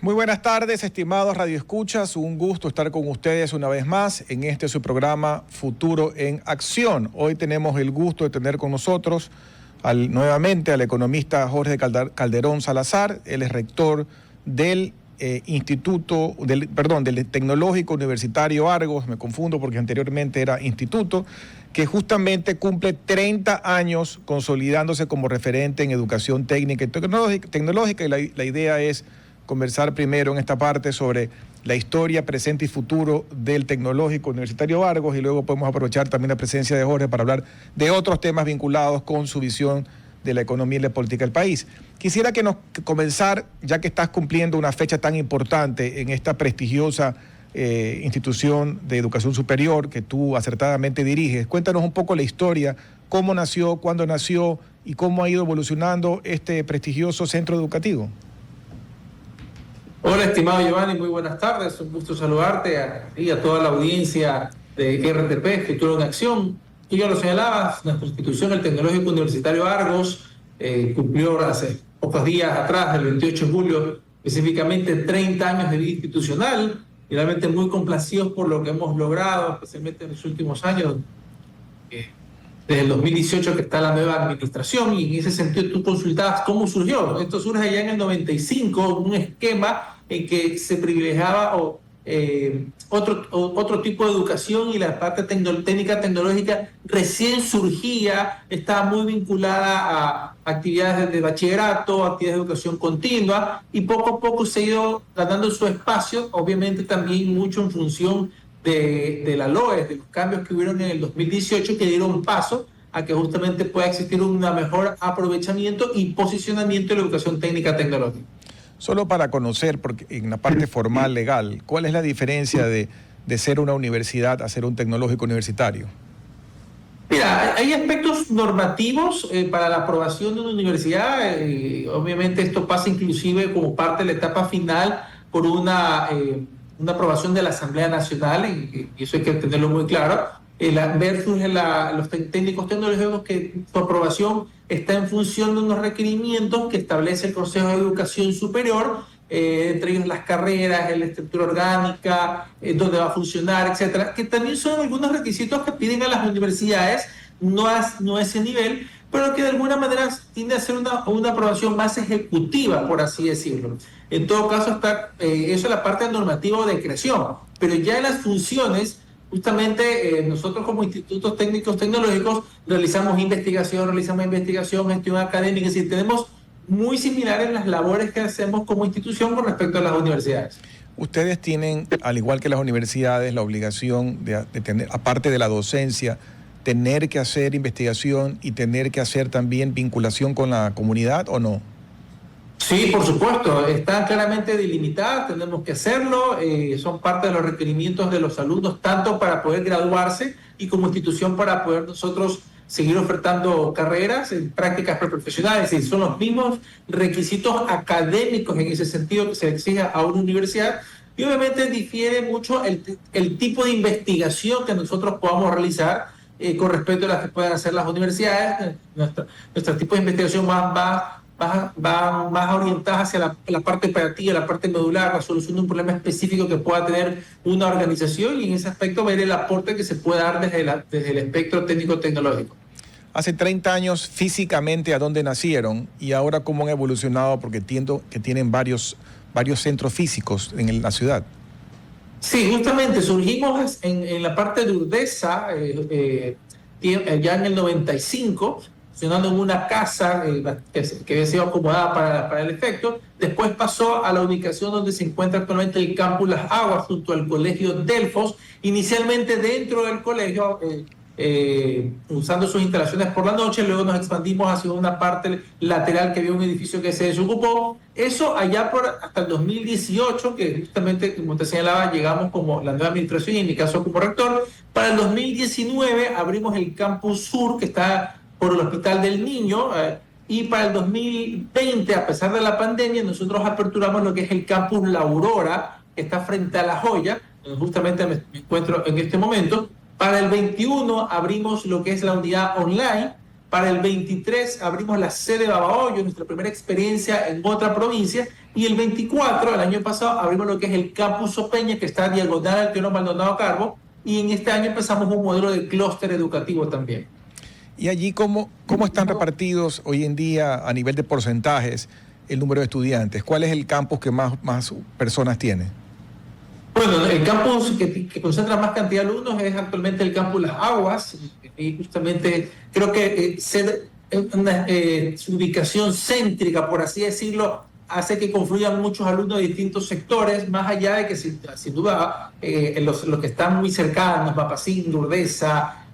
Muy buenas tardes, estimados radioescuchas. Un gusto estar con ustedes una vez más en este su programa Futuro en Acción. Hoy tenemos el gusto de tener con nosotros nuevamente al economista Jorge Calderón Salazar. Él es rector del del Tecnológico Universitario Argos, me confundo porque anteriormente era instituto, que justamente cumple 30 años consolidándose como referente en educación técnica y tecnológica, y la idea es conversar primero en esta parte sobre la historia, presente y futuro del Tecnológico Universitario Argos, y luego podemos aprovechar también la presencia de Jorge para hablar de otros temas vinculados con su visión de la economía y la política del país. Quisiera comenzar, ya que estás cumpliendo una fecha tan importante en esta prestigiosa institución de educación superior que tú acertadamente diriges. Cuéntanos un poco la historia, cómo nació, cuándo nació y cómo ha ido evolucionando este prestigioso centro educativo. Hola, estimado Giovanni, muy buenas tardes. Un gusto saludarte y a toda la audiencia de RTP, Futuro en Acción. Y ya lo señalabas, nuestra institución, el Tecnológico Universitario Argos, cumplió hace pocos días atrás, el 28 de julio, específicamente 30 años de vida institucional, y realmente muy complacidos por lo que hemos logrado, especialmente en los últimos años, desde el 2018 que está la nueva administración, y en ese sentido tú consultabas cómo surgió. Esto surge allá en el 95, un esquema en que se privilegiaba otro tipo de educación, y la parte técnica tecnológica recién surgía, estaba muy vinculada a actividades de bachillerato, actividades de educación continua, y poco a poco se ha ido ganando su espacio, obviamente también mucho en función de la LOE, de los cambios que hubieron en el 2018 que dieron paso a que justamente pueda existir un mejor aprovechamiento y posicionamiento de la educación técnica tecnológica. Solo para conocer, porque en la parte formal legal, ¿cuál es la diferencia de ser una universidad a ser un tecnológico universitario? Mira, hay aspectos normativos para la aprobación de una universidad. Obviamente esto pasa inclusive como parte de la etapa final por una aprobación de la Asamblea Nacional, y eso hay que tenerlo muy claro, versus los técnicos tecnológicos, que su aprobación está en función de unos requerimientos que establece el Consejo de Educación Superior, entre ellos las carreras, la estructura orgánica, dónde va a funcionar, etcétera, que también son algunos requisitos que piden a las universidades, no a ese nivel, pero que de alguna manera tiende a ser una aprobación más ejecutiva, por así decirlo. En todo caso, está eso es la parte normativa de creación, pero ya en las funciones, justamente nosotros como institutos técnicos tecnológicos realizamos investigación, gestión académica, es decir, tenemos muy similares las labores que hacemos como institución con respecto a las universidades. Ustedes tienen, al igual que las universidades, la obligación de tener, aparte de la docencia, tener que hacer investigación y tener que hacer también vinculación con la comunidad, ¿o no? Sí, por supuesto, están claramente delimitadas, tenemos que hacerlo, son parte de los requerimientos de los alumnos, tanto para poder graduarse y como institución para poder nosotros seguir ofertando carreras en prácticas preprofesionales. Es decir, son los mismos requisitos académicos en ese sentido que se exige a una universidad, y obviamente difiere mucho el tipo de investigación que nosotros podamos realizar con respecto a las que puedan hacer las universidades. Nuestro tipo de investigación va más orientadas hacia la parte operativa, la parte modular, la solución de un problema específico que pueda tener una organización, y en ese aspecto ver el aporte que se puede dar desde el espectro técnico-tecnológico. Hace 30 años, físicamente, ¿a dónde nacieron? Y ahora, ¿cómo han evolucionado? Porque entiendo que tienen varios centros físicos en la ciudad. Sí, justamente surgimos en la parte de Urdesa, ya en el 95, funcionando en una casa que había sido acomodada para el efecto. Después pasó a la ubicación donde se encuentra actualmente el campus Las Aguas, junto al Colegio Delfos, inicialmente dentro del colegio, usando sus instalaciones por la noche. Luego nos expandimos hacia una parte lateral que había un edificio que se desocupó. Eso allá hasta el 2018, que justamente, como te señalaba, llegamos como la nueva administración y en mi caso como rector. Para el 2019 abrimos el campus sur, que está por el Hospital del Niño, y para el 2020, a pesar de la pandemia, nosotros aperturamos lo que es el campus La Aurora, que está frente a La Joya, donde justamente me encuentro en este momento. Para el 21 abrimos lo que es la unidad online. Para el 23 abrimos la sede de Babahoyo, nuestra primera experiencia en otra provincia. Y el 24, el año pasado, abrimos lo que es el Campus Opeña, que está diagonal al Teólogo Maldonado Carbo, y en este año empezamos un modelo de clúster educativo también. ¿Y allí cómo están repartidos hoy en día a nivel de porcentajes el número de estudiantes? ¿Cuál es el campus que más personas tiene? Bueno, el campus que concentra más cantidad de alumnos es actualmente el campus Las Aguas, y justamente creo que su ubicación céntrica, por así decirlo, hace que confluyan muchos alumnos de distintos sectores, más allá de que sin duda los que están muy cercanos, Mapacín, Urdesa,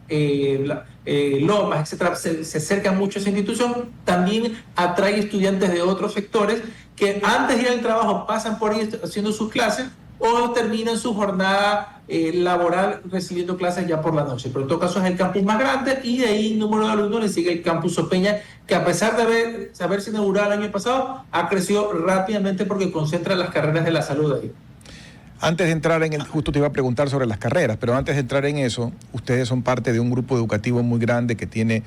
Lomas, etcétera, se acercan mucho a esa institución. También atrae estudiantes de otros sectores que antes de ir al trabajo pasan por ahí haciendo sus clases o terminan su jornada laboral recibiendo clases ya por la noche. Pero en todo caso es el campus más grande, y de ahí el número de alumnos le sigue el campus Opeña, que a pesar de haberse inaugurado el año pasado, ha crecido rápidamente porque concentra las carreras de la salud ahí. Antes de entrar justo te iba a preguntar sobre las carreras, pero antes de entrar en eso, ustedes son parte de un grupo educativo muy grande que tiene,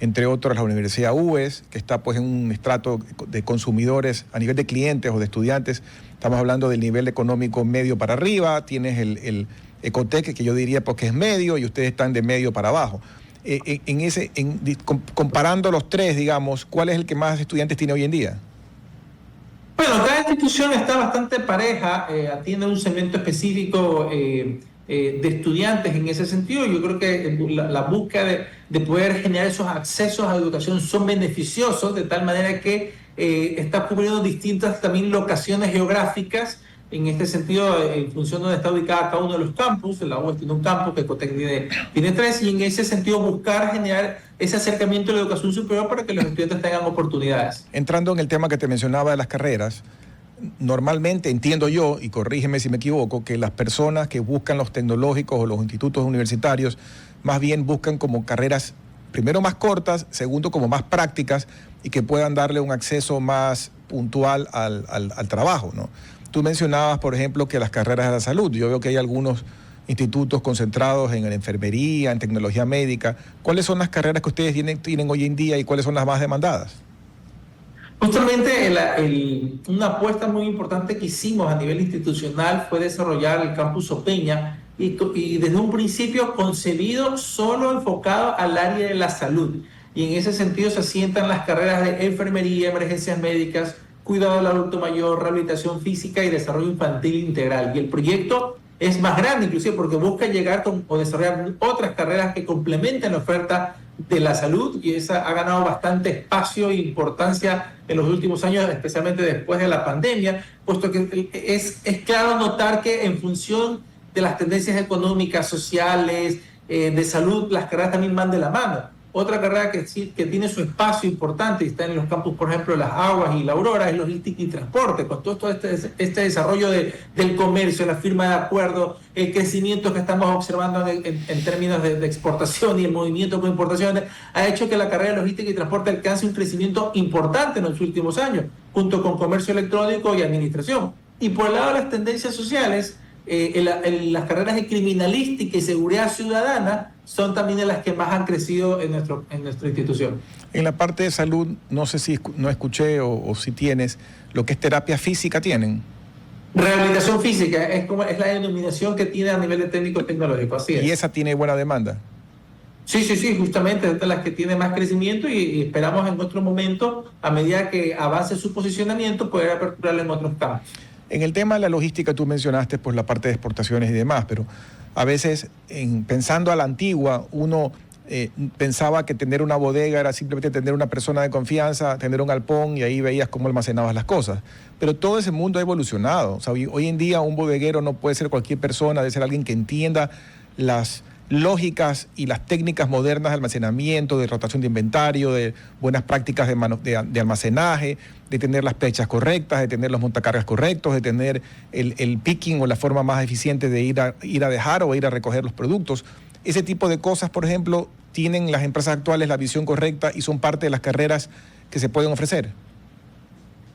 entre otros, la Universidad UES, que está pues en un estrato de consumidores a nivel de clientes o de estudiantes. Estamos hablando del nivel económico medio para arriba. Tienes el Ecotec, que yo diría pues que es medio, y ustedes están de medio para abajo. Comparando los tres, digamos, ¿cuál es el que más estudiantes tiene hoy en día? Bueno, cada institución está bastante pareja, atiende un segmento específico de estudiantes en ese sentido. Yo creo que la búsqueda de poder generar esos accesos a educación son beneficiosos, de tal manera que está cubriendo distintas también locaciones geográficas. En este sentido, en función de donde está ubicada cada uno de los campus, la UES tiene un campus, que Ecotec tiene 3, y en ese sentido buscar generar ese acercamiento a la educación superior para que los estudiantes tengan oportunidades. Entrando en el tema que te mencionaba de las carreras, normalmente entiendo yo, y corrígeme si me equivoco, que las personas que buscan los tecnológicos o los institutos universitarios más bien buscan como carreras, primero más cortas, segundo como más prácticas, y que puedan darle un acceso más puntual al trabajo, ¿no? Tú mencionabas, por ejemplo, que las carreras de la salud, yo veo que hay algunos institutos concentrados en la enfermería, en tecnología médica. ¿Cuáles son las carreras que ustedes tienen hoy en día y cuáles son las más demandadas? Justamente una apuesta muy importante que hicimos a nivel institucional fue desarrollar el campus Opeña, y desde un principio concebido solo enfocado al área de la salud. Y en ese sentido se asientan las carreras de enfermería, emergencias médicas, cuidado del adulto mayor, rehabilitación física y desarrollo infantil integral. Y el proyecto es más grande inclusive porque busca llegar o desarrollar otras carreras que complementen la oferta de la salud, y esa ha ganado bastante espacio e importancia en los últimos años, especialmente después de la pandemia, puesto que es claro notar que en función de las tendencias económicas, sociales, de salud, las carreras también van de la mano. Otra carrera que tiene su espacio importante y está en los campus, por ejemplo, Las Aguas y La Aurora, es logística y transporte, con todo este desarrollo del comercio, la firma de acuerdos, el crecimiento que estamos observando en términos de exportación y el movimiento con importaciones, ha hecho que la carrera de logística y transporte alcance un crecimiento importante en los últimos años, junto con comercio electrónico y administración. Y por el lado de las tendencias sociales, las carreras de criminalística y seguridad ciudadana son también de las que más han crecido en nuestra institución. En la parte de salud, no sé si no escuché o si tienes, lo que es terapia física tienen. Rehabilitación física es la denominación que tiene a nivel de técnico tecnológico, así es. ¿Y esa tiene buena demanda? Sí, justamente es de las que tiene más crecimiento, y esperamos en otro momento, a medida que avance su posicionamiento, poder aperturarla en otros campos. En el tema de la logística tú mencionaste pues la parte de exportaciones y demás, pero a veces pensando a la antigua uno pensaba que tener una bodega era simplemente tener una persona de confianza, tener un galpón y ahí veías cómo almacenabas las cosas. Pero todo ese mundo ha evolucionado. O sea, hoy en día un bodeguero no puede ser cualquier persona, debe ser alguien que entienda las lógicas y las técnicas modernas de almacenamiento, de rotación de inventario, de buenas prácticas de almacenaje, de tener las fechas correctas, de tener los montacargas correctos, de tener el picking o la forma más eficiente de ir a dejar o ir a recoger los productos. Ese tipo de cosas, por ejemplo, tienen las empresas actuales la visión correcta y son parte de las carreras que se pueden ofrecer.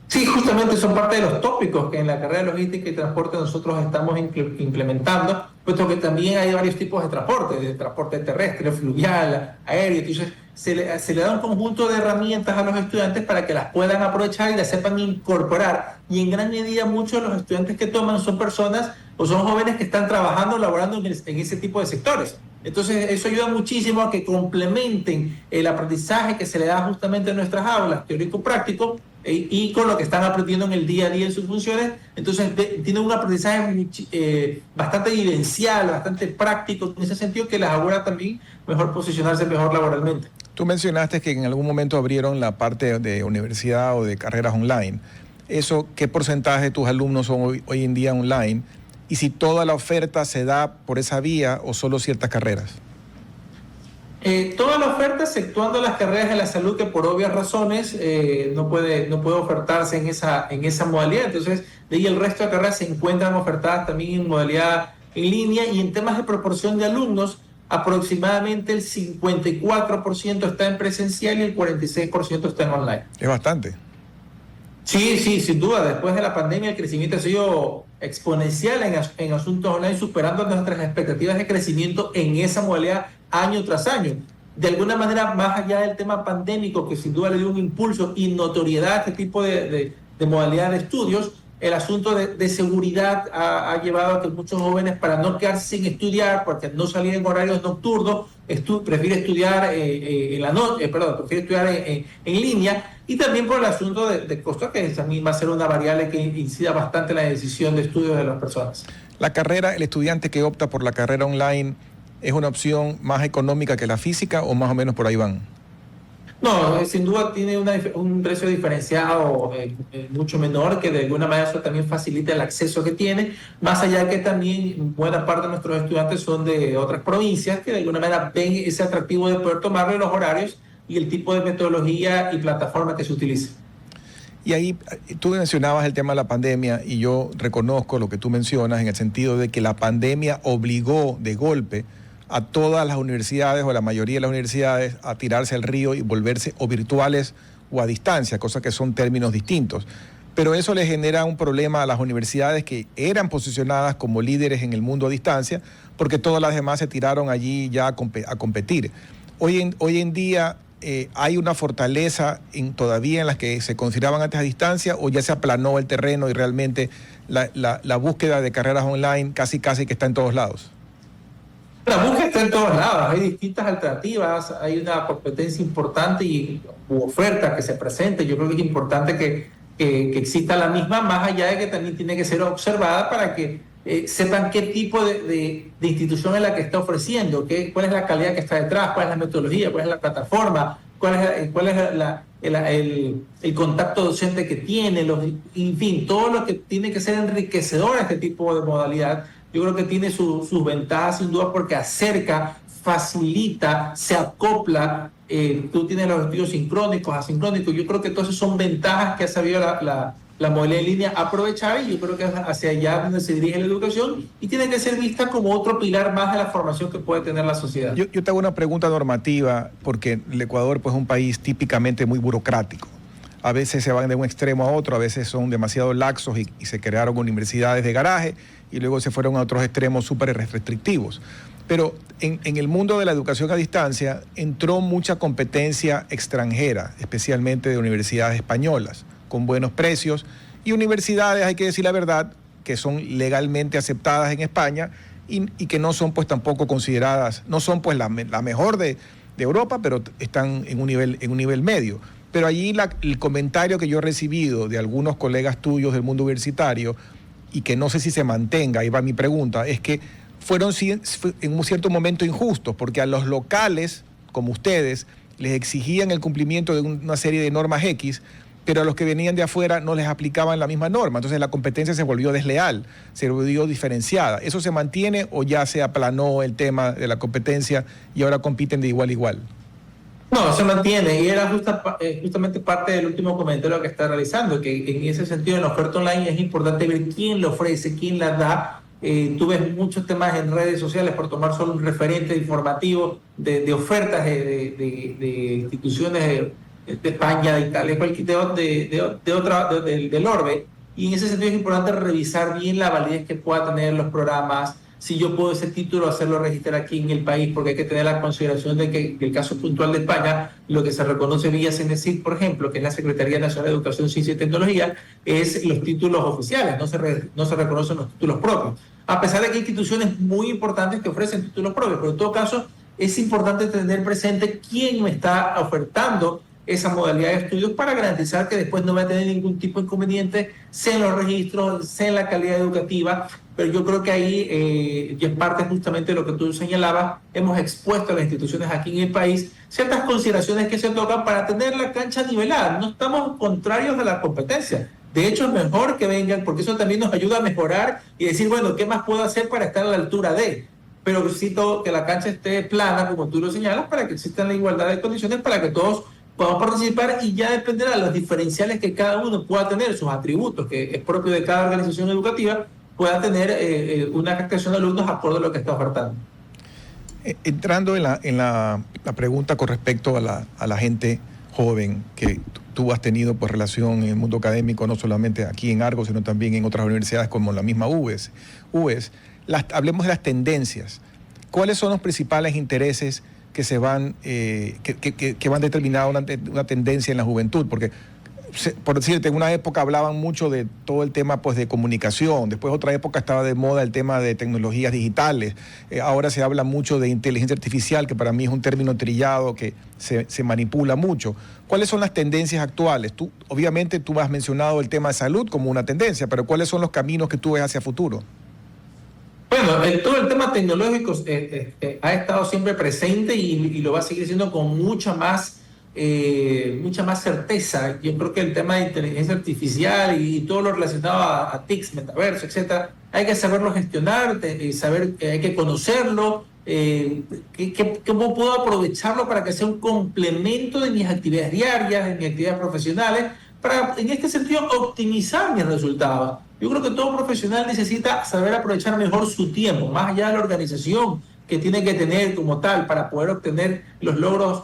Sí, justamente son parte de los tópicos que en la carrera de logística y transporte nosotros estamos implementando, puesto que también hay varios tipos de transporte terrestre, fluvial, aéreo. Entonces, se le da un conjunto de herramientas a los estudiantes para que las puedan aprovechar y las sepan incorporar. Y en gran medida muchos de los estudiantes que toman son personas o son jóvenes que están trabajando, laborando en ese tipo de sectores. Entonces eso ayuda muchísimo a que complementen el aprendizaje que se le da justamente en nuestras aulas, teórico-práctico, y con lo que están aprendiendo en el día a día en sus funciones. Entonces tienen un aprendizaje bastante vivencial, bastante práctico, en ese sentido que les asegura también mejor posicionarse mejor laboralmente. Tú mencionaste que en algún momento abrieron la parte de universidad o de carreras online. Eso, ¿qué porcentaje de tus alumnos son hoy en día online? Y si toda la oferta se da por esa vía o solo ciertas carreras. Toda la oferta, exceptuando las carreras de la salud, que por obvias razones no puede ofertarse en esa modalidad. Entonces, de ahí el resto de carreras se encuentran ofertadas también en modalidad en línea. Y en temas de proporción de alumnos, aproximadamente el 54% está en presencial y el 46% está en online. Es bastante. Sí, sin duda. Después de la pandemia el crecimiento ha sido exponencial en asuntos online, superando nuestras expectativas de crecimiento en esa modalidad año tras año. De alguna manera, más allá del tema pandémico, que sin duda le dio un impulso y notoriedad a este tipo de modalidad de estudios, el asunto de seguridad ha llevado a que muchos jóvenes, para no quedarse sin estudiar, porque no salir en horarios nocturnos, prefiere estudiar prefiere estudiar en línea, y también por el asunto de costo, que también va a ser una variable que incida bastante en la decisión de estudio de las personas. El estudiante que opta por la carrera online, ¿es una opción más económica que la física o más o menos por ahí van? No, sin duda tiene un precio diferenciado mucho menor, que de alguna manera eso también facilita el acceso que tiene, más allá que también buena parte de nuestros estudiantes son de otras provincias que de alguna manera ven ese atractivo de poder tomarle los horarios y el tipo de metodología y plataforma que se utiliza. Y ahí tú mencionabas el tema de la pandemia y yo reconozco lo que tú mencionas en el sentido de que la pandemia obligó de golpe a todas las universidades o a la mayoría de las universidades a tirarse al río y volverse o virtuales o a distancia, cosas que son términos distintos. Pero eso le genera un problema a las universidades que eran posicionadas como líderes en el mundo a distancia, porque todas las demás se tiraron allí ya a competir. Hoy en día hay una fortaleza todavía en las que se consideraban antes a distancia, o ya se aplanó el terreno y realmente la búsqueda de carreras online casi que está en todos lados. La búsqueda está en todos lados, hay distintas alternativas, hay una competencia importante y oferta que se presente. Yo creo que es importante que exista la misma, más allá de que también tiene que ser observada para que sepan qué tipo de institución es la que está ofreciendo, cuál es la calidad que está detrás, cuál es la metodología, cuál es la plataforma, cuál es el contacto docente que tiene, en fin, todo lo que tiene que ser enriquecedor a este tipo de modalidad. Yo creo que tiene sus ventajas sin duda, porque acerca, facilita, se acopla. Tú tienes los estudios sincrónicos, asincrónicos. Yo creo que entonces son ventajas que ha sabido la modalidad en línea aprovechar, y yo creo que es hacia allá donde se dirige la educación y tiene que ser vista como otro pilar más de la formación que puede tener la sociedad. Yo te hago una pregunta normativa, porque el Ecuador pues, es un país típicamente muy burocrático. A veces se van de un extremo a otro, a veces son demasiado laxos y se crearon universidades de garaje y luego se fueron a otros extremos súper restrictivos. Pero en el mundo de la educación a distancia entró mucha competencia extranjera, especialmente de universidades españolas, con buenos precios, y universidades, hay que decir la verdad, que son legalmente aceptadas en España y que no son pues tampoco consideradas, no son pues la mejor de Europa, pero están en un nivel medio. Pero allí el comentario que yo he recibido de algunos colegas tuyos del mundo universitario, y que no sé si se mantenga, ahí va mi pregunta, es que fueron en un cierto momento injustos, porque a los locales, como ustedes, les exigían el cumplimiento de una serie de normas X, pero a los que venían de afuera no les aplicaban la misma norma. Entonces la competencia se volvió desleal, se volvió diferenciada. ¿Eso se mantiene o ya se aplanó el tema de la competencia y ahora compiten de igual a igual? No, se mantiene, y era justamente parte del último comentario que está realizando, que en ese sentido en la oferta online es importante ver quién lo ofrece, quién la da. Tú ves muchos temas en redes sociales, por tomar solo un referente informativo de ofertas de instituciones de España, de Italia, del orbe, y en ese sentido es importante revisar bien la validez que pueda tener los programas, si yo puedo ese título hacerlo registrar aquí en el país, porque hay que tener la consideración de que el caso puntual de España, lo que se reconoce vía CENESID, por ejemplo, que es la Secretaría Nacional de Educación, Ciencia y Tecnología, es los títulos oficiales, no se reconocen los títulos propios. A pesar de que hay instituciones muy importantes que ofrecen títulos propios, pero en todo caso es importante tener presente quién me está ofertando esa modalidad de estudios para garantizar que después no va a tener ningún tipo de inconveniente, sea en los registros, sea en la calidad educativa. Pero yo creo que ahí, y es parte justamente de lo que tú señalabas, hemos expuesto a las instituciones aquí en el país ciertas consideraciones que se tocan para tener la cancha nivelada. No estamos contrarios de la competencia. De hecho, es mejor que vengan, porque eso también nos ayuda a mejorar y decir, bueno, ¿qué más puedo hacer para estar a la altura de? Pero necesito que la cancha esté plana, como tú lo señalas, para que exista la igualdad de condiciones, para que todos podamos participar, y ya dependerá de los diferenciales que cada uno pueda tener, sus atributos, que es propio de cada organización educativa, pueda tener una captación de alumnos acorde a lo que está ofertando. Entrando en la pregunta con respecto a la gente joven que tú has tenido pues relación en el mundo académico, no solamente aquí en Argos, sino también en otras universidades como la misma UES. Hablemos de las tendencias. ¿Cuáles son los principales intereses que se van, que van determinando una tendencia en la juventud? Porque, por decirte, en una época hablaban mucho de todo el tema pues, de comunicación, después otra época estaba de moda el tema de tecnologías digitales, ahora se habla mucho de inteligencia artificial, que para mí es un término trillado que se manipula mucho. ¿Cuáles son las tendencias actuales? Obviamente tú has mencionado el tema de salud como una tendencia, pero ¿cuáles son los caminos que tú ves hacia futuro? Bueno, todo el tema tecnológico ha estado siempre presente y lo va a seguir siendo con mucha más certeza. Yo creo que el tema de inteligencia artificial y todo lo relacionado a TICs, metaverso, etcétera, hay que saberlo gestionar, hay que conocerlo, cómo puedo aprovecharlo para que sea un complemento de mis actividades diarias, de mis actividades profesionales, para, en este sentido, optimizar mis resultados. Yo creo que todo profesional necesita saber aprovechar mejor su tiempo, más allá de la organización que tiene que tener como tal para poder obtener los logros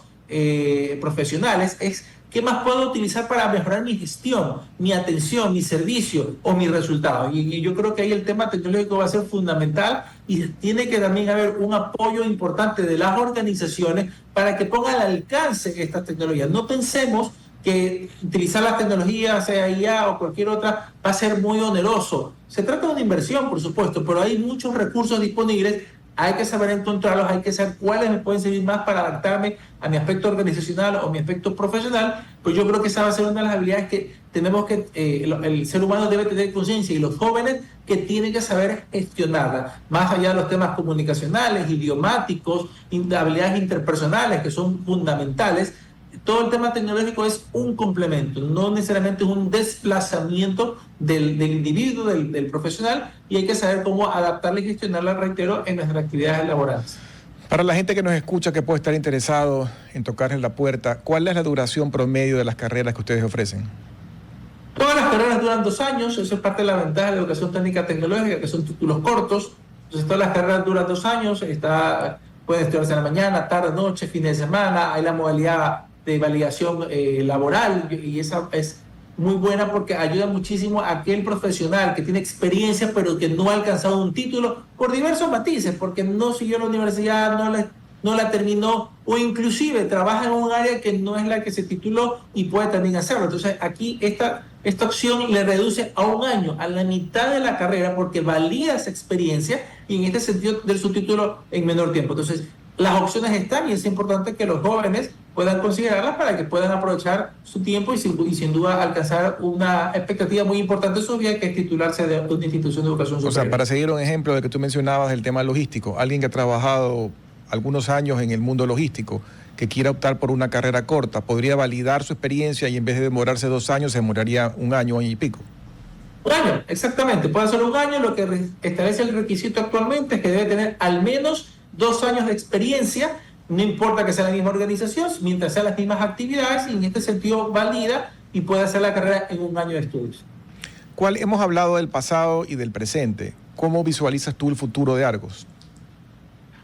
profesionales, es qué más puedo utilizar para mejorar mi gestión, mi atención, mi servicio o mi resultado. Y yo creo que ahí el tema tecnológico va a ser fundamental y tiene que también haber un apoyo importante de las organizaciones para que pongan al alcance estas tecnologías. No pensemos que utilizar las tecnologías, sea IA o cualquier otra, va a ser muy oneroso. Se trata de una inversión, por supuesto, pero hay muchos recursos disponibles. Hay que saber encontrarlos, hay que saber cuáles me pueden servir más para adaptarme a mi aspecto organizacional o mi aspecto profesional. Pues yo creo que esa va a ser una de las habilidades que tenemos que, el ser humano debe tener conciencia, y los jóvenes que tienen que saber gestionarla, más allá de los temas comunicacionales, idiomáticos, habilidades interpersonales que son fundamentales. Todo el tema tecnológico es un complemento, no necesariamente es un desplazamiento del individuo, del profesional, y hay que saber cómo adaptarla y gestionarla, reitero, en nuestras actividades laborales. Para la gente que nos escucha, que puede estar interesado en tocar en la puerta, ¿cuál es la duración promedio de las carreras que ustedes ofrecen? Todas las carreras duran 2 años, eso es parte de la ventaja de la educación técnica tecnológica, que son títulos cortos. Entonces todas las carreras duran 2 años, pueden estudiarse en la mañana, tarde, noche, fin de semana, hay la modalidad de validación laboral, y esa es muy buena porque ayuda muchísimo a aquel profesional que tiene experiencia pero que no ha alcanzado un título por diversos matices, porque no siguió la universidad, no la terminó, o inclusive trabaja en un área que no es la que se tituló y puede también hacerlo. Entonces aquí esta opción le reduce a 1 año, a la mitad de la carrera, porque valida esa experiencia y en este sentido de su título en menor tiempo. Entonces las opciones están, y es importante que los jóvenes puedan considerarlas para que puedan aprovechar su tiempo y sin duda alcanzar una expectativa muy importante en su vida, que es titularse de una institución de educación superior. O sea, para seguir un ejemplo de que tú mencionabas del tema logístico, alguien que ha trabajado algunos años en el mundo logístico, que quiera optar por una carrera corta, podría validar su experiencia y en vez de demorarse 2 años, se demoraría 1 año, año y pico. 1 año, exactamente. Puede ser 1 año. Lo que establece el requisito actualmente es que debe tener al menos 2 años de experiencia, no importa que sea la misma organización, mientras sean las mismas actividades, y en este sentido valida y puede hacer la carrera en 1 año de estudios. Hemos hablado del pasado y del presente. ¿Cómo visualizas tú el futuro de Argos?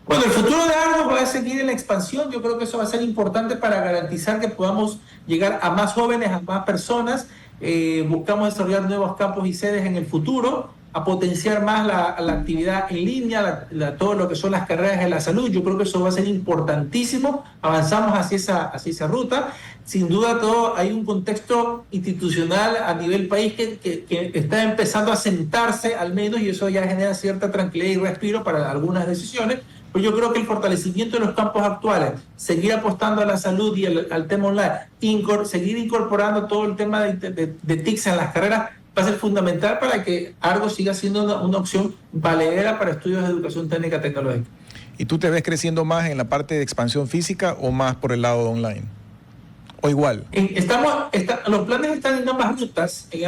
Bueno, el futuro de Argos va a seguir en la expansión. Yo creo que eso va a ser importante para garantizar que podamos llegar a más jóvenes, a más personas. Buscamos desarrollar nuevos campos y sedes en el futuro. a potenciar más la actividad en línea, todo lo que son las carreras de la salud. Yo creo que eso va a ser importantísimo. Avanzamos hacia esa ruta. Sin duda, hay un contexto institucional a nivel país que está empezando a sentarse al menos, y eso ya genera cierta tranquilidad y respiro para algunas decisiones. Pues yo creo que el fortalecimiento de los campos actuales, seguir apostando a la salud y al tema online, seguir incorporando todo el tema de TICs en las carreras, va a ser fundamental para que Argos siga siendo una opción valedera para estudios de educación técnica tecnológica. ¿Y tú te ves creciendo más en la parte de expansión física o más por el lado de online? ¿O igual? Los planes están en ambas rutas. En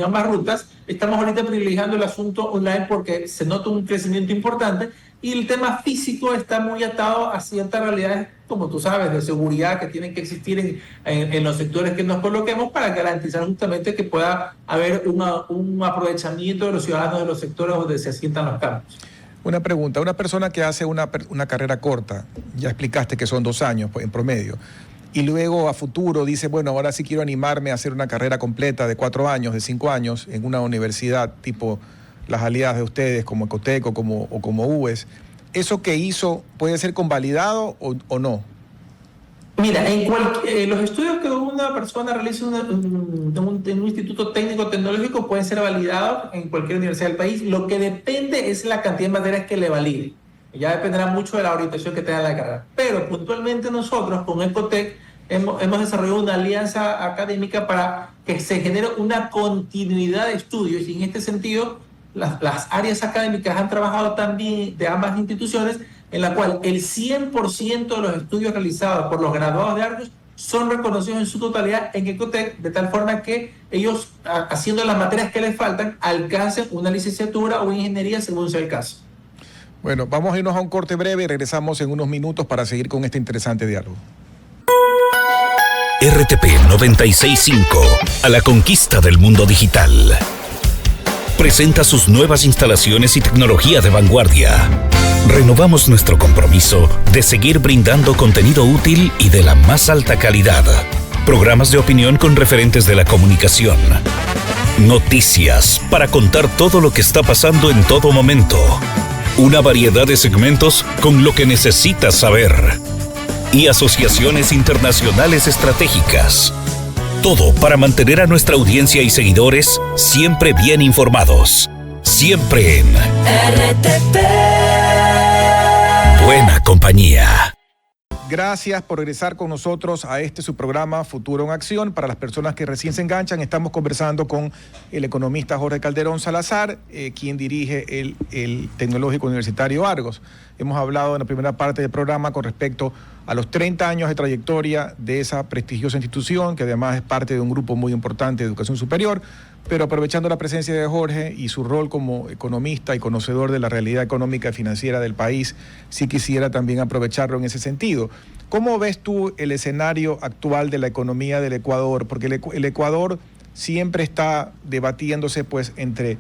ambas rutas estamos ahorita privilegiando el asunto online porque se nota un crecimiento importante, y el tema físico está muy atado a ciertas realidades, como tú sabes, de seguridad que tienen que existir en los sectores que nos coloquemos para garantizar justamente que pueda haber un aprovechamiento de los ciudadanos de los sectores donde se asientan los campos. Una pregunta, una persona que hace una carrera corta, ya explicaste que son 2 años en promedio, y luego a futuro dice, bueno, ahora sí quiero animarme a hacer una carrera completa de 4 años, de 5 años, en una universidad tipo las aliadas de ustedes, como Ecotec o como UES, ¿eso que hizo puede ser convalidado o no? Mira, los estudios que una persona realiza en un instituto técnico tecnológico pueden ser validados en cualquier universidad del país. Lo que depende es la cantidad de materias que le valide. Ya dependerá mucho de la orientación que tenga la carrera. Pero puntualmente nosotros con Ecotec hemos desarrollado una alianza académica para que se genere una continuidad de estudios, y en este sentido las áreas académicas han trabajado también de ambas instituciones, en la cual el 100% de los estudios realizados por los graduados de Argos son reconocidos en su totalidad en Ecotec, de tal forma que ellos, haciendo las materias que les faltan, alcancen una licenciatura o ingeniería según sea el caso. Bueno, vamos a irnos a un corte breve y regresamos en unos minutos para seguir con este interesante diálogo. RTP 965, a la conquista del mundo digital. Presenta sus nuevas instalaciones y tecnología de vanguardia. Renovamos nuestro compromiso de seguir brindando contenido útil y de la más alta calidad. Programas de opinión con referentes de la comunicación. Noticias para contar todo lo que está pasando en todo momento. Una variedad de segmentos con lo que necesitas saber. Y asociaciones internacionales estratégicas. Todo para mantener a nuestra audiencia y seguidores siempre bien informados. Siempre en RTP. Buena compañía. Gracias por regresar con nosotros a su programa Futuro en Acción. Para las personas que recién se enganchan, estamos conversando con el economista Jorge Calderón Salazar, quien dirige el Tecnológico Universitario Argos. Hemos hablado en la primera parte del programa con respecto a los 30 años de trayectoria de esa prestigiosa institución, que además es parte de un grupo muy importante de educación superior, pero aprovechando la presencia de Jorge y su rol como economista y conocedor de la realidad económica y financiera del país, sí quisiera también aprovecharlo en ese sentido. ¿Cómo ves tú el escenario actual de la economía del Ecuador? Porque el Ecuador siempre está debatiéndose pues entre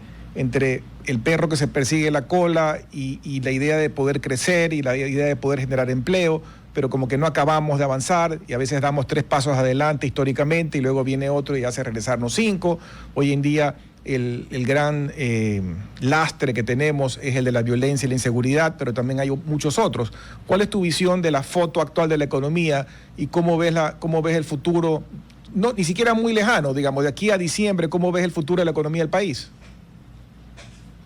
el perro que se persigue la cola y la idea de poder crecer y la idea de poder generar empleo, pero como que no acabamos de avanzar y a veces damos 3 pasos adelante históricamente y luego viene otro y hace regresarnos 5. Hoy en día el gran lastre que tenemos es el de la violencia y la inseguridad, pero también hay muchos otros. ¿Cuál es tu visión de la foto actual de la economía y cómo ves el futuro, no, ni siquiera muy lejano, digamos, de aquí a diciembre, cómo ves el futuro de la economía del país?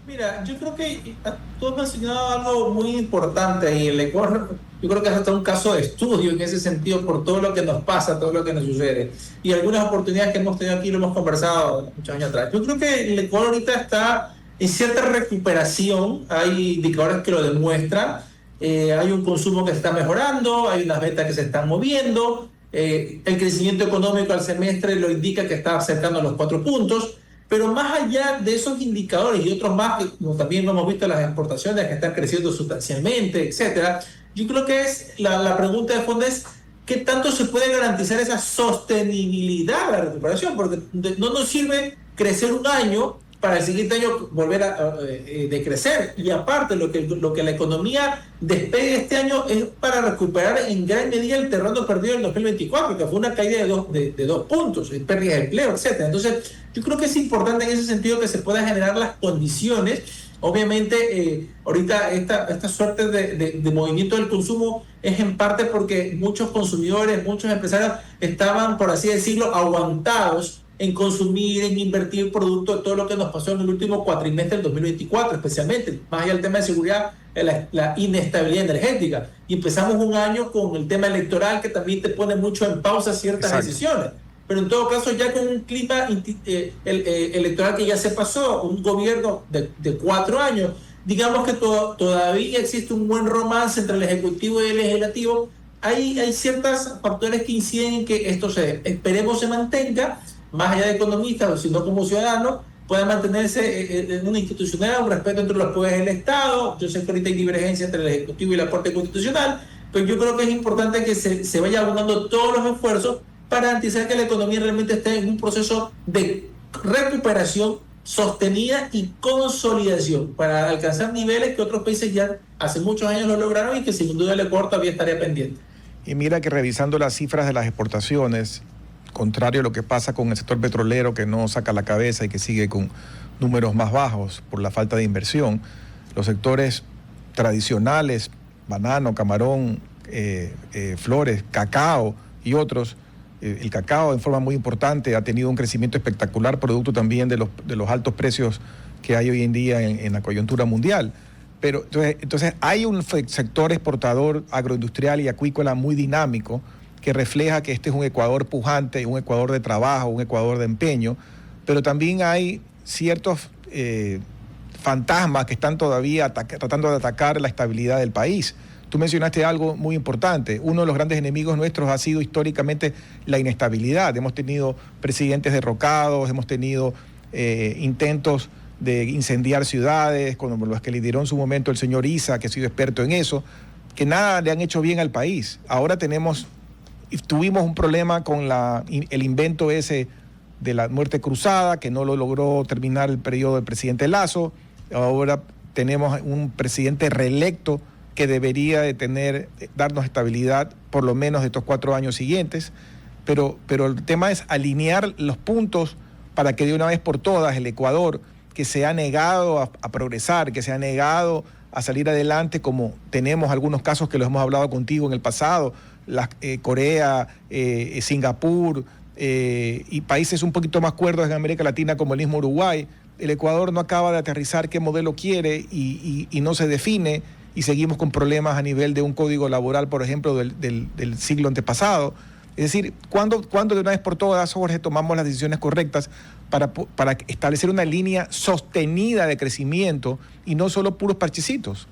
Mira, yo creo que tú has mencionado algo muy importante y el Ecuador, yo creo que es hasta un caso de estudio en ese sentido por todo lo que nos pasa, todo lo que nos sucede. Y algunas oportunidades que hemos tenido aquí lo hemos conversado muchos años atrás. Yo creo que el Ecuador ahorita está en cierta recuperación, hay indicadores que lo demuestran, hay un consumo que se está mejorando, hay unas ventas que se están moviendo, el crecimiento económico al semestre lo indica que está acercando a los 4 puntos. Pero más allá de esos indicadores y otros más, como también hemos visto las exportaciones que están creciendo sustancialmente, etcétera, yo creo que la pregunta de fondo es ¿qué tanto se puede garantizar esa sostenibilidad de la recuperación? Porque no nos sirve crecer un año para el siguiente año volver a decrecer. Y aparte, lo que la economía despegue este año es para recuperar en gran medida el terreno perdido en 2024, que fue una caída de 2 puntos, pérdida de empleo, etcétera. Entonces, yo creo que es importante en ese sentido que se puedan generar las condiciones. Obviamente, ahorita esta suerte de movimiento del consumo es en parte porque muchos consumidores, muchos empresarios estaban, por así decirlo, aguantados en consumir, en invertir producto de todo lo que nos pasó en el último cuatrimestre del 2024, especialmente, más allá del tema de seguridad, la inestabilidad energética. Y empezamos un año con el tema electoral que también te pone mucho en pausa ciertas decisiones. Pero en todo caso, ya con un clima electoral que ya se pasó, un gobierno de 4 años, digamos que todavía existe un buen romance entre el Ejecutivo y el Legislativo. Hay ciertos factores que inciden en que esto esperemos se mantenga, más allá de economistas, sino como ciudadanos, pueda mantenerse en una institucionalidad, un respeto entre los poderes del Estado. Yo sé que ahorita hay divergencia entre el Ejecutivo y la Corte Constitucional, pero yo creo que es importante que se vaya abundando todos los esfuerzos para garantizar que la economía realmente esté en un proceso de recuperación sostenida y consolidación para alcanzar niveles que otros países ya hace muchos años lo lograron y que sin duda el Ecuador todavía estaría pendiente. Y mira que revisando las cifras de las exportaciones, contrario a lo que pasa con el sector petrolero, que no saca la cabeza y que sigue con números más bajos por la falta de inversión, los sectores tradicionales, banano, camarón, flores, cacao y otros, el cacao en forma muy importante ha tenido un crecimiento espectacular, producto también de los altos precios que hay hoy en día en la coyuntura mundial. Pero entonces hay un sector exportador agroindustrial y acuícola muy dinámico que refleja que este es un Ecuador pujante, un Ecuador de trabajo, un Ecuador de empeño, pero también hay ciertos fantasmas que están todavía tratando de atacar la estabilidad del país. Tú mencionaste algo muy importante. Uno de los grandes enemigos nuestros ha sido históricamente la inestabilidad. Hemos tenido presidentes derrocados, hemos tenido intentos de incendiar ciudades, como los que lideró en su momento el señor Issa, que ha sido experto en eso, que nada le han hecho bien al país. Ahora tuvimos un problema con el invento ese de la muerte cruzada, que no lo logró terminar el periodo del presidente Lasso. Ahora tenemos un presidente reelecto que debería de darnos estabilidad por lo menos de estos 4 años siguientes, pero el tema es alinear los puntos para que de una vez por todas el Ecuador, que se ha negado a progresar, que se ha negado a salir adelante, como tenemos algunos casos que los hemos hablado contigo en el pasado, Corea, Singapur y países un poquito más cuerdos en América Latina como el mismo Uruguay. El Ecuador no acaba de aterrizar qué modelo quiere y no se define, y seguimos con problemas a nivel de un código laboral, por ejemplo, del siglo antepasado. Es decir, ¿cuándo de una vez por todas, Jorge, tomamos las decisiones correctas para establecer una línea sostenida de crecimiento y no solo puros parchecitos?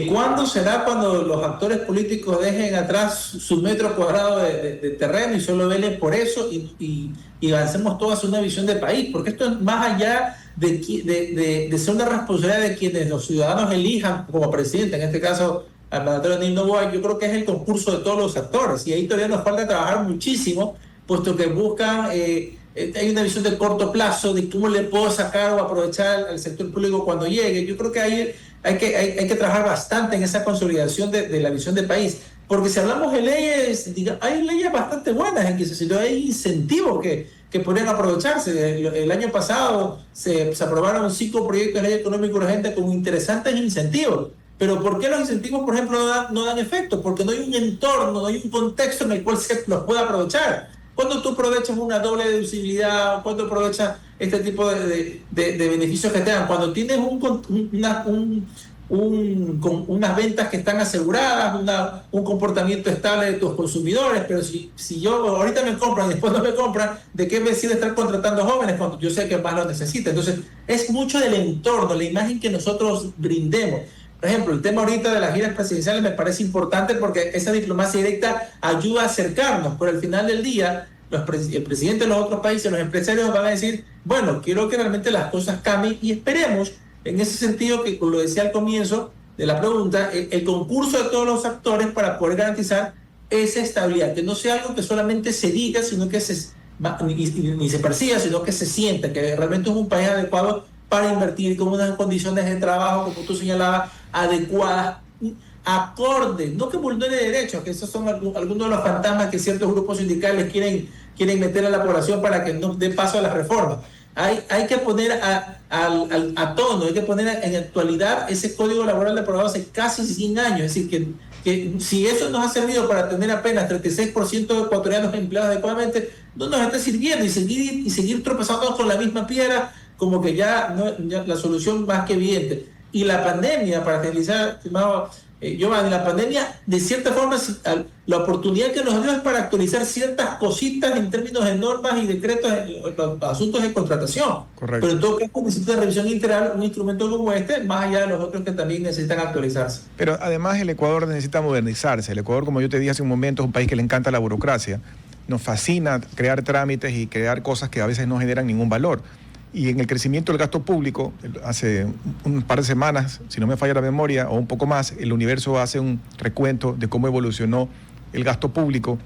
¿Cuándo será cuando los actores políticos dejen atrás su metro cuadrado de terreno y solo velen por eso y avancemos todos hacia una visión de país? Porque esto es más allá de ser una responsabilidad de quienes los ciudadanos elijan como presidente, en este caso al mandatario Daniel Noboa. Yo creo que es el concurso de todos los actores y ahí todavía nos falta trabajar muchísimo, puesto que buscan, hay una visión de corto plazo de cómo le puedo sacar o aprovechar al sector público cuando llegue. Yo creo que hay que trabajar bastante en esa consolidación de la visión de país, porque si hablamos de leyes, hay leyes bastante buenas en que hay incentivos que podrían aprovecharse. El año pasado se aprobaron 5 proyectos de ley económica urgente con interesantes incentivos. Pero ¿por qué los incentivos, por ejemplo, no dan efecto? Porque no hay un entorno, no hay un contexto en el cual se los pueda aprovechar. Cuando tú aprovechas una doble deducibilidad, cuando aprovechas este tipo de beneficios que te dan, cuando tienes unas ventas que están aseguradas, un comportamiento estable de tus consumidores, pero si yo ahorita me compran y después no me compran, ¿de qué me sirve estar contratando jóvenes cuando yo sé que más lo necesita? Entonces, es mucho del entorno, la imagen que nosotros brindemos. Por ejemplo, el tema ahorita de las giras presidenciales me parece importante porque esa diplomacia directa ayuda a acercarnos, pero al final del día el presidente de los otros países, los empresarios van a decir, bueno, quiero que realmente las cosas cambien y esperemos, en ese sentido que lo decía al comienzo de la pregunta, el concurso de todos los actores para poder garantizar esa estabilidad, que no sea algo que solamente se diga, sino que ni se perciba, sino que se sienta que realmente es un país adecuado para invertir, con unas condiciones de trabajo, como tú señalabas, adecuadas, acordes, no que vulnere derechos, que esos son algunos de los fantasmas que ciertos grupos sindicales quieren meter a la población para que no dé paso a las reformas. Hay que poner a tono, hay que poner en actualidad ese código laboral aprobado hace casi 100 años. Es decir, que si eso nos ha servido para tener apenas 36% de ecuatorianos empleados adecuadamente, no nos está sirviendo, y seguir tropezando con la misma piedra, como que ya la solución más que evidente. Y la pandemia, para finalizar, estimado Giovanni, la pandemia, de cierta forma, la oportunidad que nos dio es para actualizar ciertas cositas en términos de normas y decretos en los asuntos de contratación. Correcto. Pero en todo caso necesita revisión integral un instrumento como este, más allá de los otros que también necesitan actualizarse. Pero además el Ecuador necesita modernizarse. El Ecuador, como yo te dije hace un momento, es un país que le encanta la burocracia. Nos fascina crear trámites y crear cosas que a veces no generan ningún valor. Y en el crecimiento del gasto público, hace un par de semanas, si no me falla la memoria, o un poco más, el Universo hace un recuento de cómo evolucionó el gasto público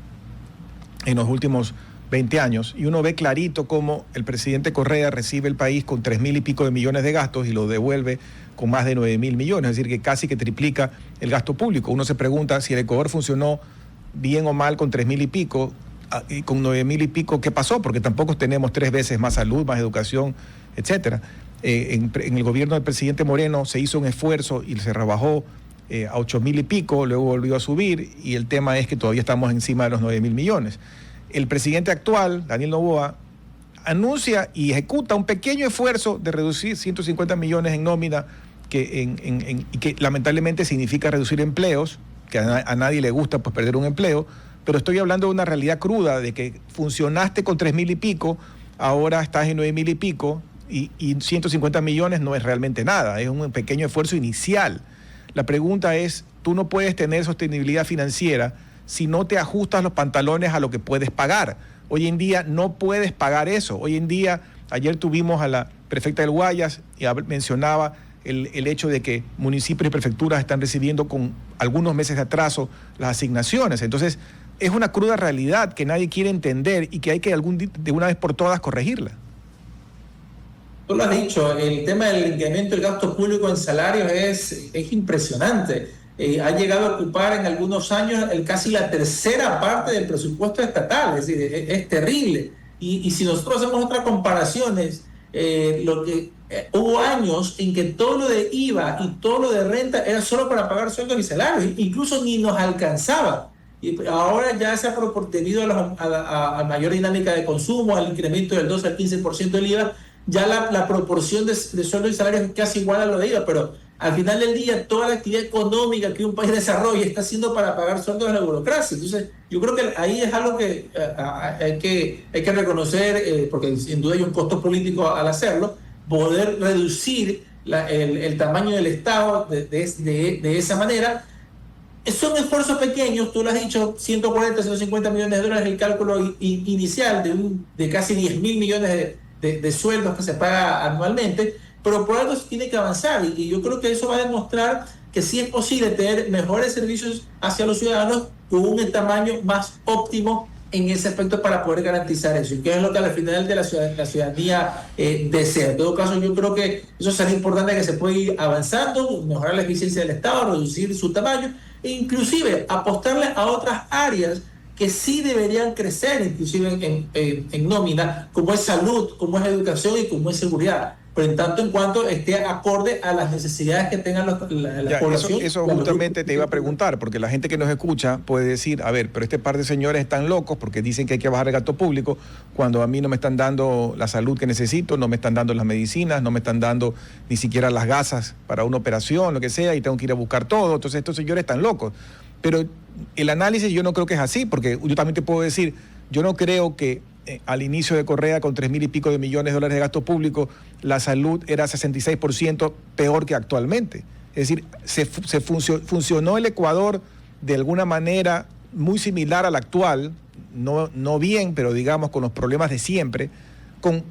en los últimos 20 años. Y uno ve clarito cómo el presidente Correa recibe el país con 3.000 y pico de millones de gastos y lo devuelve con más de 9.000 millones. Es decir, que casi que triplica el gasto público. Uno se pregunta si el Ecuador funcionó bien o mal con 3.000 y pico, y con 9.000 y pico, ¿qué pasó? Porque tampoco tenemos 3 veces más salud, más educación, etcétera. En el gobierno del presidente Moreno se hizo un esfuerzo y se rebajó a 8.000 y pico, luego volvió a subir, y el tema es que todavía estamos encima de los 9.000 millones. El presidente actual, Daniel Noboa, anuncia y ejecuta un pequeño esfuerzo de reducir 150 millones en nómina, que lamentablemente significa reducir empleos, que a nadie le gusta pues perder un empleo. Pero estoy hablando de una realidad cruda, de que funcionaste con 3.000 y pico, ahora estás en 9.000 y pico, y 150 millones no es realmente nada, es un pequeño esfuerzo inicial. La pregunta es, tú no puedes tener sostenibilidad financiera si no te ajustas los pantalones a lo que puedes pagar. Hoy en día no puedes pagar eso. Hoy en día, ayer tuvimos a la prefecta del Guayas y mencionaba el hecho de que municipios y prefecturas están recibiendo con algunos meses de atraso las asignaciones. Entonces, es una cruda realidad que nadie quiere entender y que hay que de una vez por todas corregirla. Tú lo has dicho, el tema del incremento del gasto público en salarios es impresionante. Ha llegado a ocupar en algunos años casi la tercera parte del presupuesto estatal, es decir, es terrible. Y si nosotros hacemos otras comparaciones, hubo años en que todo lo de IVA y todo lo de renta era solo para pagar sueldos y salarios, incluso ni nos alcanzaba. Y ahora ya debido a mayor dinámica de consumo, al incremento del 12 al 15% del IVA, ya la proporción de sueldos y salarios es casi igual a lo de IVA, pero al final del día toda la actividad económica que un país desarrolla está haciendo para pagar sueldos de la burocracia. Entonces yo creo que ahí es algo que hay que reconocer, porque sin duda hay un costo político al hacerlo, poder reducir el tamaño del Estado de esa manera. Son esfuerzos pequeños, tú lo has dicho, 140, 150 millones de dólares el cálculo inicial de casi 10.000 millones de sueldos que se paga anualmente, pero por algo se tiene que avanzar, y yo creo que eso va a demostrar que sí es posible tener mejores servicios hacia los ciudadanos con un tamaño más óptimo en ese aspecto para poder garantizar eso, y que es lo que al final de la ciudadanía desea. En todo caso, yo creo que eso será importante, que se puede ir avanzando, mejorar la eficiencia del Estado, reducir su tamaño, e inclusive apostarle a otras áreas que sí deberían crecer, inclusive en nómina, como es salud, como es educación y como es seguridad, pero en tanto en cuanto esté acorde a las necesidades que tengan la población. Eso justamente te iba a preguntar, porque la gente que nos escucha puede decir, a ver, pero este par de señores están locos porque dicen que hay que bajar el gasto público cuando a mí no me están dando la salud que necesito, no me están dando las medicinas, no me están dando ni siquiera las gasas para una operación, lo que sea, y tengo que ir a buscar todo. Entonces estos señores están locos. Pero el análisis yo no creo que es así, porque yo también te puedo decir, yo no creo que al inicio de Correa, con 3.000 y pico de millones de dólares de gasto público, la salud era 66% peor que actualmente. Es decir, funcionó el Ecuador de alguna manera muy similar al actual, no bien, pero digamos con los problemas de siempre, con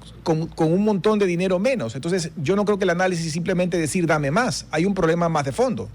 un montón de dinero menos. Entonces, yo no creo que el análisis simplemente decir dame más, hay un problema más de fondo.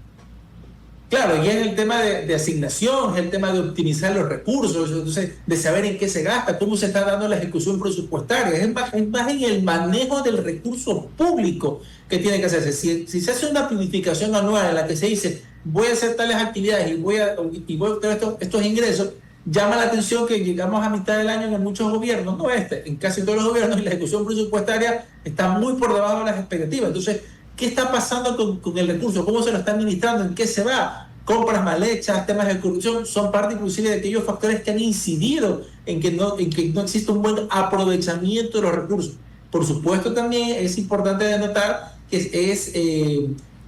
Claro, y es el tema de asignación, es el tema de optimizar los recursos, entonces de saber en qué se gasta, cómo se está dando la ejecución presupuestaria. Es más en el manejo del recurso público que tiene que hacerse. Si se hace una planificación anual en la que se dice voy a hacer tales actividades y voy a obtener estos ingresos, llama la atención que llegamos a mitad del año en muchos gobiernos, no en casi todos los gobiernos, y la ejecución presupuestaria está muy por debajo de las expectativas. Entonces, ¿qué está pasando con el recurso? ¿Cómo se lo está administrando? ¿En qué se va? Compras mal hechas, temas de corrupción, son parte inclusive de aquellos factores que han incidido en que no existe un buen aprovechamiento de los recursos. Por supuesto, también es importante denotar que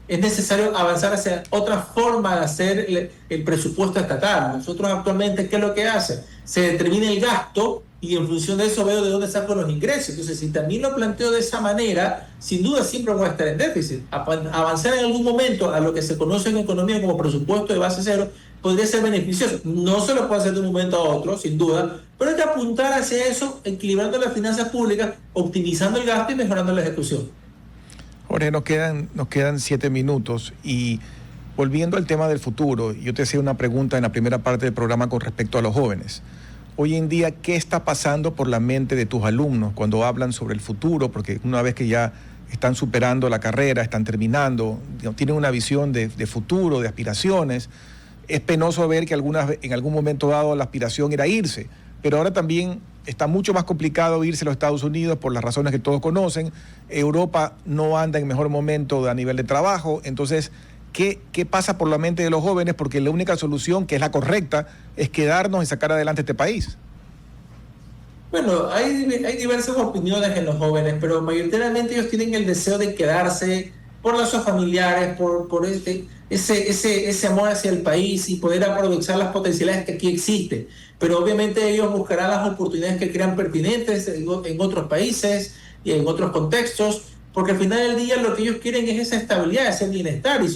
es necesario avanzar hacia otra forma de hacer el presupuesto estatal. Nosotros actualmente, ¿qué es lo que hace? Se determina el gasto y en función de eso veo de dónde saco los ingresos. Entonces, si también lo planteo de esa manera, sin duda siempre voy a estar en déficit. Avanzar en algún momento a lo que se conoce en economía como presupuesto de base cero podría ser beneficioso. No se lo puede hacer de un momento a otro, sin duda, pero hay que apuntar hacia eso, equilibrando las finanzas públicas, optimizando el gasto y mejorando la ejecución. Jorge, nos quedan 7 minutos y volviendo al tema del futuro, yo te hacía una pregunta en la primera parte del programa con respecto a los jóvenes. Hoy en día, ¿qué está pasando por la mente de tus alumnos cuando hablan sobre el futuro? Porque una vez que ya están superando la carrera, están terminando, tienen una visión de futuro, de aspiraciones. Es penoso ver que en algún momento dado la aspiración era irse, pero ahora también está mucho más complicado irse a los Estados Unidos por las razones que todos conocen. Europa no anda en mejor momento a nivel de trabajo, entonces ¿Qué pasa por la mente de los jóvenes? Porque la única solución, que es la correcta, es quedarnos y sacar adelante este país. Bueno, hay diversas opiniones en los jóvenes, pero mayoritariamente ellos tienen el deseo de quedarse por lazos familiares, por ese amor hacia el país y poder aprovechar las potencialidades que aquí existen. Pero obviamente ellos buscarán las oportunidades que crean pertinentes en otros países y en otros contextos, porque al final del día lo que ellos quieren es esa estabilidad, ese bienestar, y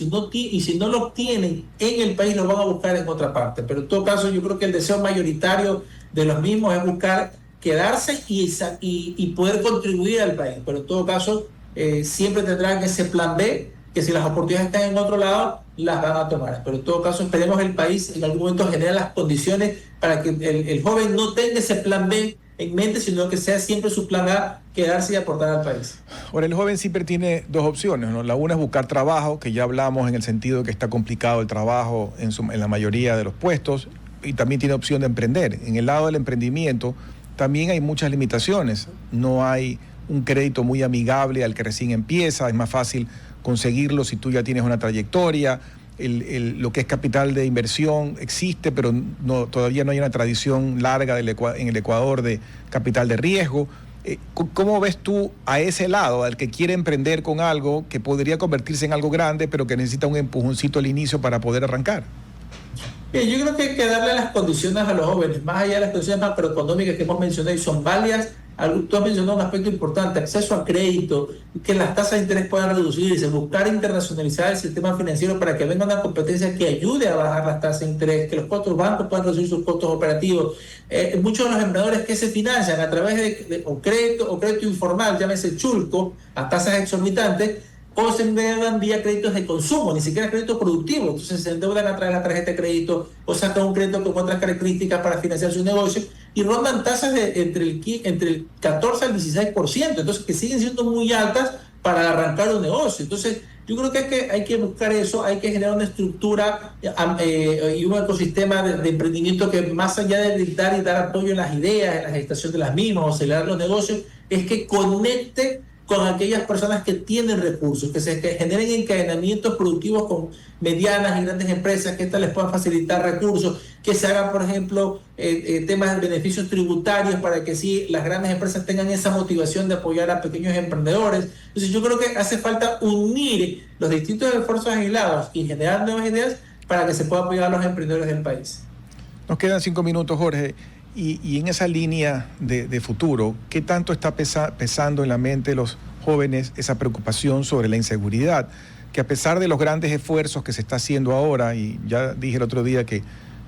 si no lo obtienen en el país, lo van a buscar en otra parte. Pero en todo caso, yo creo que el deseo mayoritario de los mismos es buscar quedarse y poder contribuir al país. Pero en todo caso, siempre tendrán ese plan B, que si las oportunidades están en otro lado, las van a tomar. Pero en todo caso, esperemos el país en algún momento genere las condiciones para que el joven no tenga ese plan B en mente, sino que sea siempre su plan A, quedarse y aportar al país. Ahora, el joven siempre tiene dos opciones, ¿no? La una es buscar trabajo, que ya hablamos en el sentido de que está complicado el trabajo en la mayoría de los puestos, y también tiene opción de emprender. En el lado del emprendimiento también hay muchas limitaciones. No hay un crédito muy amigable al que recién empieza, es más fácil conseguirlo si tú ya tienes una trayectoria. Lo que es capital de inversión existe, pero todavía no hay una tradición larga en el Ecuador de capital de riesgo. ¿Cómo ves tú a ese lado, al que quiere emprender con algo que podría convertirse en algo grande, pero que necesita un empujoncito al inicio para poder arrancar? Bien, yo creo que hay que darle las condiciones a los jóvenes, más allá de las condiciones macroeconómicas que hemos mencionado, y son válidas. Tú has mencionado un aspecto importante: acceso a crédito, que las tasas de interés puedan reducirse, buscar internacionalizar el sistema financiero para que venga una competencia que ayude a bajar las tasas de interés, que los bancos puedan reducir sus costos operativos. Muchos de los emprendedores que se financian a través de crédito informal, llámese chulco, a tasas exorbitantes, o se endeudan vía créditos de consumo, ni siquiera crédito productivo. Entonces se endeudan a través de la tarjeta de crédito o sacan un crédito con otras características para financiar su negocio y rondan tasas de entre el 14 al 16%, entonces que siguen siendo muy altas para arrancar un negocio. Entonces yo creo que hay que buscar eso, hay que generar una estructura y un ecosistema de emprendimiento que, más allá de brindar y dar apoyo en las ideas, en la gestación de las mismas o acelerar los negocios, es que conecte con aquellas personas que tienen recursos, que generen encadenamientos productivos con medianas y grandes empresas, que estas les puedan facilitar recursos, que se hagan, por ejemplo, temas de beneficios tributarios para que sí las grandes empresas tengan esa motivación de apoyar a pequeños emprendedores. Entonces yo creo que hace falta unir los distintos esfuerzos aislados y generar nuevas ideas para que se pueda apoyar a los emprendedores del país. Nos quedan 5 minutos, Jorge. Y en esa línea de futuro, ¿qué tanto está pesando en la mente de los jóvenes esa preocupación sobre la inseguridad? Que a pesar de los grandes esfuerzos que se está haciendo ahora, y ya dije el otro día que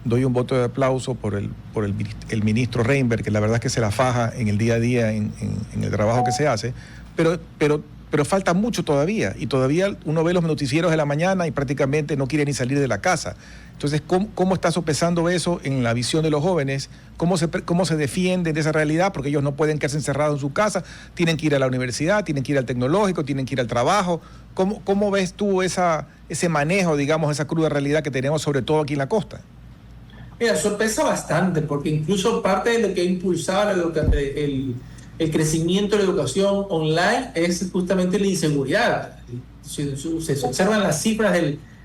doy un voto de aplauso por el ministro Reinberg, que la verdad es que se la faja en el día a día en el trabajo que se hace, pero pero falta mucho todavía, y todavía uno ve los noticieros de la mañana y prácticamente no quiere ni salir de la casa. Entonces, ¿cómo está sopesando eso en la visión de los jóvenes? ¿Cómo se defienden de esa realidad? Porque ellos no pueden quedarse encerrados en su casa, tienen que ir a la universidad, tienen que ir al tecnológico, tienen que ir al trabajo. ¿Cómo ves tú ese manejo, digamos, esa cruda realidad que tenemos, sobre todo aquí en la costa? Mira, sopesa bastante, porque incluso parte de lo que ha impulsado el crecimiento de la educación online es justamente la inseguridad. Si se observan las cifras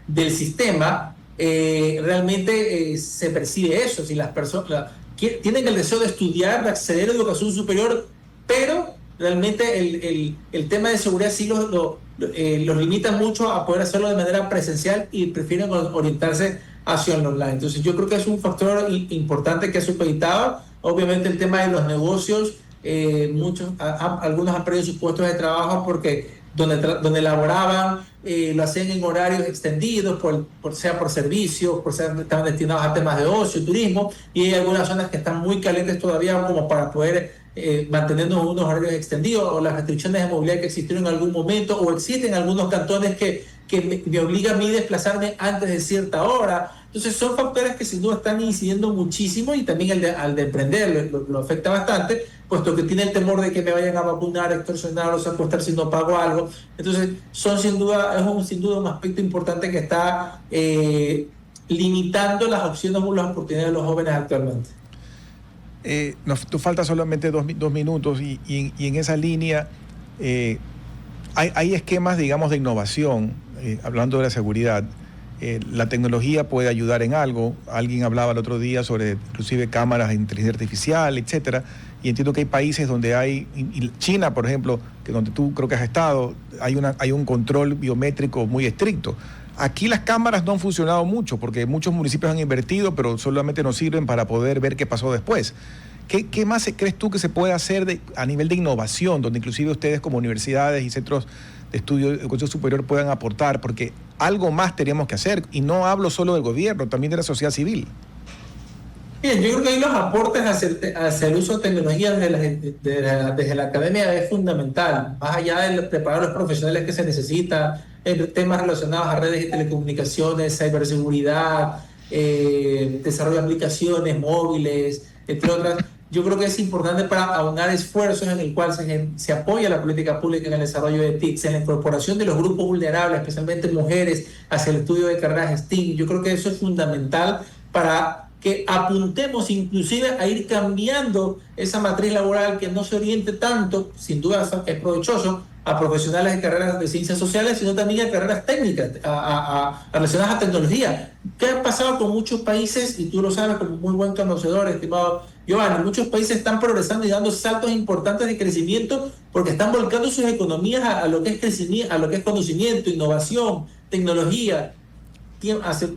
del sistema, realmente se percibe eso. Si las personas tienen el deseo de estudiar, de acceder a la educación superior, pero realmente el tema de seguridad sí los limita mucho a poder hacerlo de manera presencial y prefieren orientarse hacia el online. Entonces yo creo que es un factor importante que ha supeditado. Obviamente el tema de los negocios, algunos han perdido sus puestos de trabajo porque donde laboraban lo hacían en horarios extendidos, sea por servicios, estaban destinados a temas de ocio, turismo, y hay algunas zonas que están muy calientes todavía como para poder mantenernos unos horarios extendidos, o las restricciones de movilidad que existieron en algún momento, o existen algunos cantones que me obligan a mí a desplazarme antes de cierta hora. Entonces son factores que sin duda están incidiendo muchísimo, y también al de emprender lo afecta bastante, puesto que tiene el temor de que me vayan a vacunar, extorsionar o secuestrar si no pago algo. Entonces es sin duda un aspecto importante que está limitando las opciones o las oportunidades de los jóvenes actualmente. Nos falta solamente dos minutos y en esa línea hay esquemas, digamos, de innovación, hablando de la seguridad. La tecnología puede ayudar en algo. Alguien hablaba el otro día sobre inclusive cámaras de inteligencia artificial, etcétera, y entiendo que hay países donde hay, China, por ejemplo, que donde tú creo que has estado, hay un control biométrico muy estricto. Aquí las cámaras no han funcionado mucho porque muchos municipios han invertido, pero solamente nos sirven para poder ver qué pasó después. ¿Qué más crees tú que se puede hacer a nivel de innovación, donde inclusive ustedes como universidades y centros de estudio de educación superior puedan aportar? Porque algo más tenemos que hacer, y no hablo solo del gobierno, también de la sociedad civil. Bien, yo creo que ahí los aportes hacia el uso de tecnologías desde la academia es fundamental, más allá de preparar a los profesionales que se necesita, temas relacionados a redes de telecomunicaciones, ciberseguridad, desarrollo de aplicaciones móviles, entre otras. Yo creo que es importante para aunar esfuerzos en el cual se apoya la política pública en el desarrollo de TICs, en la incorporación de los grupos vulnerables, especialmente mujeres, hacia el estudio de carreras STEAM. Yo creo que eso es fundamental para que apuntemos inclusive a ir cambiando esa matriz laboral, que no se oriente tanto, sin duda es provechoso, a profesionales de carreras de ciencias sociales, sino también a carreras técnicas relacionadas a tecnología. ¿Qué ha pasado con muchos países? Y tú lo sabes como muy buen conocedor, estimado Giovanni. Muchos países están progresando y dando saltos importantes de crecimiento porque están volcando sus economías a lo que es crecimiento, a lo que es conocimiento, innovación, tecnología. Hace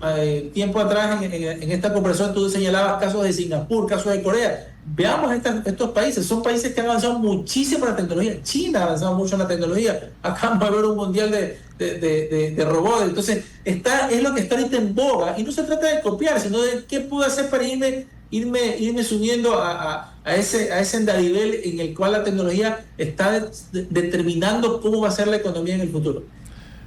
tiempo atrás en esta conversación tú señalabas casos de Singapur, casos de Corea. Veamos estos países, son países que han avanzado muchísimo en la tecnología. China ha avanzado mucho en la tecnología. Acá va a haber un mundial de robots. Entonces es lo que está ahorita en boga, y no se trata de copiar, sino de qué puedo hacer para irme subiendo a ese andarivel en el cual la tecnología está determinando cómo va a ser la economía en el futuro.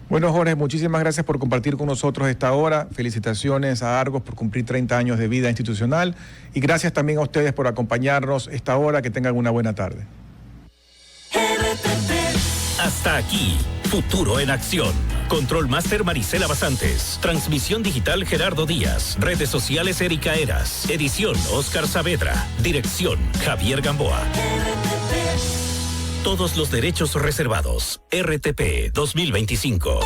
Bueno, Jorge, muchísimas gracias por compartir con nosotros esta hora. Felicitaciones a Argos por cumplir 30 años de vida institucional, y gracias también a ustedes por acompañarnos esta hora. Que tengan una buena tarde. Hasta aquí, Futuro en Acción. Control Master Marisela Basantes. Transmisión digital Gerardo Díaz. Redes sociales Erika Eras. Edición Oscar Saavedra. Dirección Javier Gamboa. Todos los derechos reservados. RTP 2025.